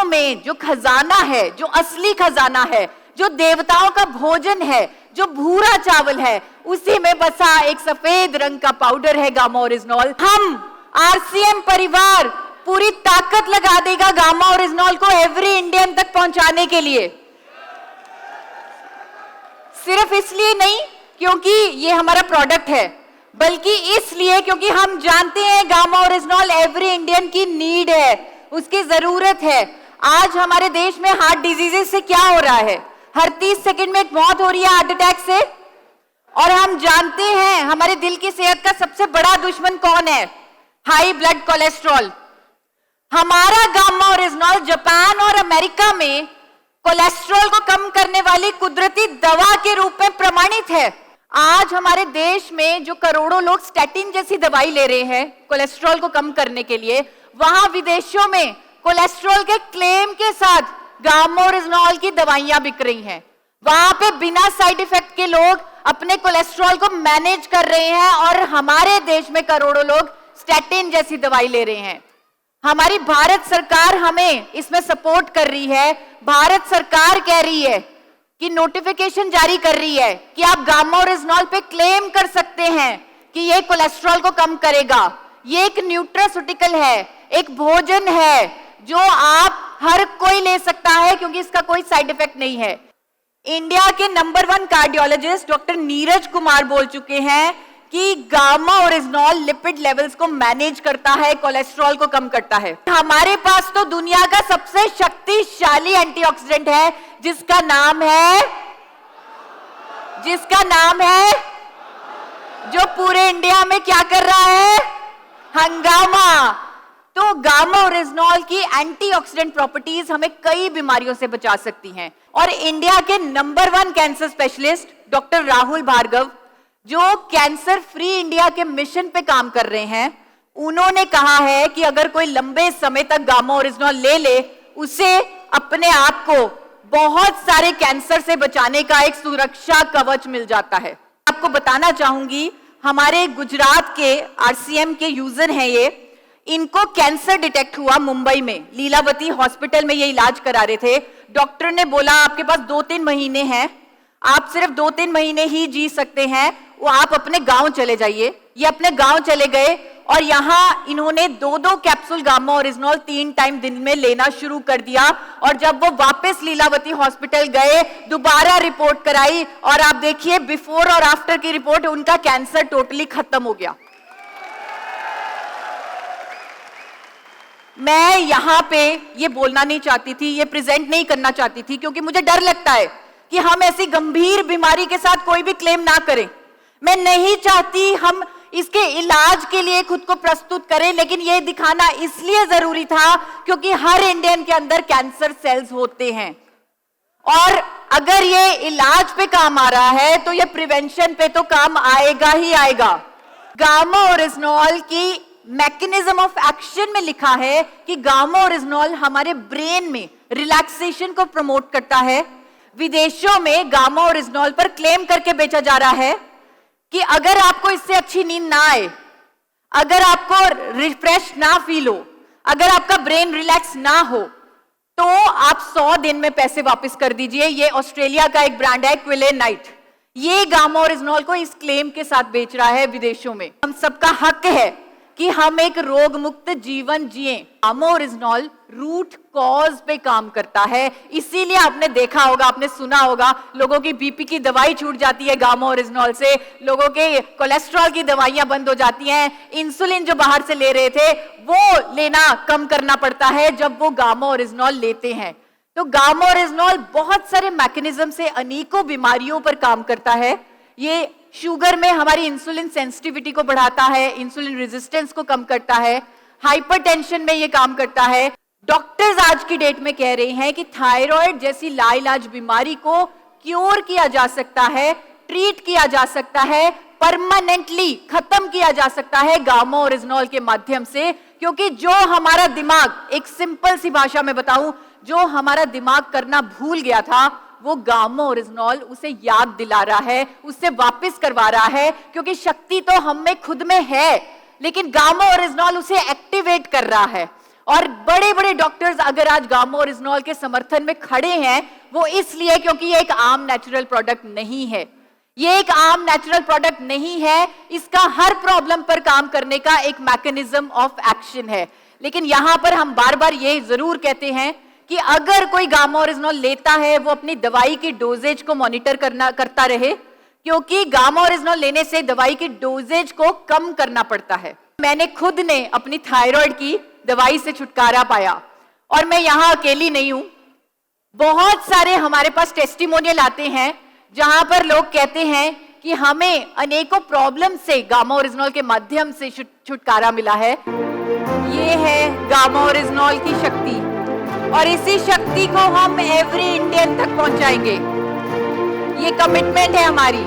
विदेशों में जो खजाना है, जो असली खजाना है, जो देवताओं का भोजन है, जो भूरा चावल है, उसी में बसा एक सफेद रंग का पाउडर है गामा ओरिजिनॉल। हम आरसीएम परिवार पूरी ताकत लगा देगा गामा ओरिजिनॉल को एवरी इंडियन तक पहुंचाने के लिए। सिर्फ इसलिए नहीं क्योंकि ये हमारा प्रोडक्ट है, बल्कि इसलिए क्योंकि हम जानते हैं गामा ओरिजिनॉल एवरी इंडियन की नीड है, उसकी जरूरत है। आज हमारे देश में हार्ट डिजीजेस से क्या हो रहा है, हर 30 सेकंड में एक मौत हो रही है हार्ट अटैक से। और हम जानते हैं हमारे दिल की सेहत का सबसे बड़ा दुश्मन कौन है, हाई ब्लड कोलेस्ट्रॉल। हमारा गामा ओरिजिनॉल जापान और अमेरिका में कोलेस्ट्रॉल को कम करने वाली कुदरती दवा के रूप में प्रमाणित है। आज हमारे देश में जो करोड़ों लोग स्टैटिन जैसी दवाई ले रहे हैं कोलेस्ट्रॉल को कम करने के लिए, वहां विदेशों में कोलेस्ट्रॉल के क्लेम के साथ गामा ओरिजिनॉल की दवाइयां बिक रही हैं। वहां पे बिना साइड इफेक्ट के लोग अपने कोलेस्ट्रॉल को मैनेज कर रहे हैं और हमारे देश में करोड़ों लोग स्टैटिन जैसी दवाई ले रहे हैं। हमारी भारत सरकार हमें इसमें सपोर्ट कर रही है। भारत सरकार कह रही है कि नोटिफिकेशन जारी कर रही है कि आप गामा ओरिजिनॉल पे क्लेम कर सकते हैं कि ये कोलेस्ट्रॉल को कम करेगा। ये एक न्यूट्रास्यूटिकल है, एक भोजन है जो आप हर कोई ले सकता है क्योंकि इसका कोई साइड इफेक्ट नहीं है। इंडिया के number 1 cardiologist doctor Neeraj Kumar बोल चुके हैं कि गामा ओरिजिनॉल लिपिड लेवल्स को मैनेज करता है, कोलेस्ट्रॉल को कम करता है। हमारे पास तो दुनिया का सबसे शक्तिशाली एंटीऑक्सीडेंट है जिसका नाम है जो पूरे इंडिया में क्या कर रहा है, हंगामा। तो गामा ओरिजिनॉल की एंटीऑक्सीडेंट प्रॉपर्टीज हमें कई बीमारियों से बचा सकती हैं। और इंडिया के number 1 cancer specialist doctor Rahul Bhargav जो कैंसर फ्री इंडिया के मिशन पे काम कर रहे हैं, उन्होंने कहा है कि अगर कोई लंबे समय तक गामा ओरिजिनॉल ले उसे अपने आप को बहुत सारे कैंसर से बचाने का एक सुरक्षा कवच मिल जाता है। आपको बताना चाहूंगी, हमारे गुजरात के आरसीएम के यूजर हैं ये, इनको कैंसर डिटेक्ट हुआ मुंबई में, लीलावती हॉस्पिटल में ये इलाज करा रहे थे। डॉक्टर ने बोला आपके पास 2-3 महीने हैं, आप सिर्फ 2-3 महीने ही जी सकते हैं, वो आप अपने गांव चले जाइए। ये अपने गांव चले गए और यहाँ इन्होंने 2-2 कैप्सूल गामा ओरिजिनॉल 3 टाइम दिन में लेना शुरू कर दिया। और जब वो वापस लीलावती हॉस्पिटल गए, दोबारा रिपोर्ट कराई और आप देखिए बिफोर और आफ्टर की रिपोर्ट, उनका कैंसर टोटली खत्म हो गया। मैं यहाँ पे ये बोलना नहीं चाहती थी, ये प्रेजेंट नहीं करना चाहती थी क्योंकि मुझे डर लगता है कि हम ऐसी गंभीर बीमारी के साथ कोई भी क्लेम ना करें। मैं नहीं चाहती हम इसके इलाज के लिए खुद को प्रस्तुत करें, लेकिन ये दिखाना इसलिए जरूरी था क्योंकि हर इंडियन के अंदर कैंसर सेल्स होते हैं और अगर ये इलाज पे काम आ रहा है तो ये प्रिवेंशन पे तो काम आएगा ही आएगा। गामा ओरिजिनॉल की मैकेनिज्म ऑफ एक्शन में लिखा है कि गामा ओरिजिनॉल हमारे ब्रेन में रिलैक्सेशन को प्रमोट करता है। विदेशों में गामा ओरिजिनॉल पर क्लेम करके बेचा जा रहा है कि अगर आपको इससे अच्छी नींद ना आए, अगर आपको रिफ्रेश ना फील हो, अगर आपका ब्रेन रिलैक्स ना हो, तो आप 100 दिन में पैसे वापस कर दीजिए। ये ऑस्ट्रेलिया का एक ब्रांड है क्विलेनाइट, ये गामा ओरिजिनॉल को इस क्लेम के साथ बेच रहा है विदेशों में। हम सबका हक है कि हम एक रोग मुक्त जीवन जिएं। गामा ओरिजिनॉल रूट कॉज पे काम करता है, इसीलिए आपने देखा होगा, आपने सुना होगा, लोगों की बीपी की दवाई छूट जाती है गामा ओरिजिनॉल से, लोगों के कोलेस्ट्रॉल की दवाइयां बंद हो जाती हैं, इंसुलिन जो बाहर से ले रहे थे वो लेना कम करना पड़ता है जब वो गामा ओरिजिनॉल लेते हैं। तो गामा ओरिजिनॉल बहुत सारे मैकेनिज्म से अनेकों बीमारियों पर काम करता है। ये शुगर में हमारी इंसुलिन सेंसिटिविटी को बढ़ाता है, इंसुलिन रेजिस्टेंस को कम करता है, हाइपरटेंशन में ये काम करता है। डॉक्टर्स आज की डेट में कह रहे हैं कि थायराइड जैसी लाइलाज बीमारी को क्योर किया जा सकता है, ट्रीट किया जा सकता है, परमानेंटली खत्म किया जा सकता है गामा ओरिजिनॉल के माध्यम से। क्योंकि जो हमारा दिमाग, एक सिंपल सी भाषा में बताऊं, जो हमारा दिमाग करना भूल गया था वो गामा ओरिजिनॉल उसे याद दिला रहा है, उससे वापस करवा रहा है। क्योंकि शक्ति तो हम में खुद में है, लेकिन गामा ओरिजिनॉल उसे एक्टिवेट कर रहा है और बड़े बड़े डॉक्टर्स अगर आज गामा ओरिजिनॉल के समर्थन में खड़े हैं, वो इसलिए क्योंकि ये एक आम नेचुरल प्रोडक्ट नहीं है। ये एक आम नेचुरल प्रोडक्ट नहीं है, इसका हर प्रॉब्लम पर काम करने का एक मैकेनिज्म ऑफ एक्शन है। लेकिन यहां पर हम बार बार ये जरूर कहते हैं कि अगर कोई गामा ओरिजिनॉल लेता है, वो अपनी दवाई की डोजेज को मॉनिटर करता रहे, क्योंकि गामा ओरिजिनॉल लेने से दवाई की डोजेज को कम करना पड़ता है। मैंने खुद ने अपनी थायराइड की दवाई से छुटकारा पाया, और मैं यहां अकेली नहीं हूं। बहुत सारे हमारे पास टेस्टिमोनियल आते हैं जहां पर लोग कहते हैं कि हमें अनेकों प्रॉब्लम से गामा ओरिजिनॉल के माध्यम से छुटकारा मिला है। ये है गामा ओरिजिनॉल की शक्ति, और इसी शक्ति को हम एवरी इंडियन तक पहुंचाएंगे। ये कमिटमेंट है हमारी।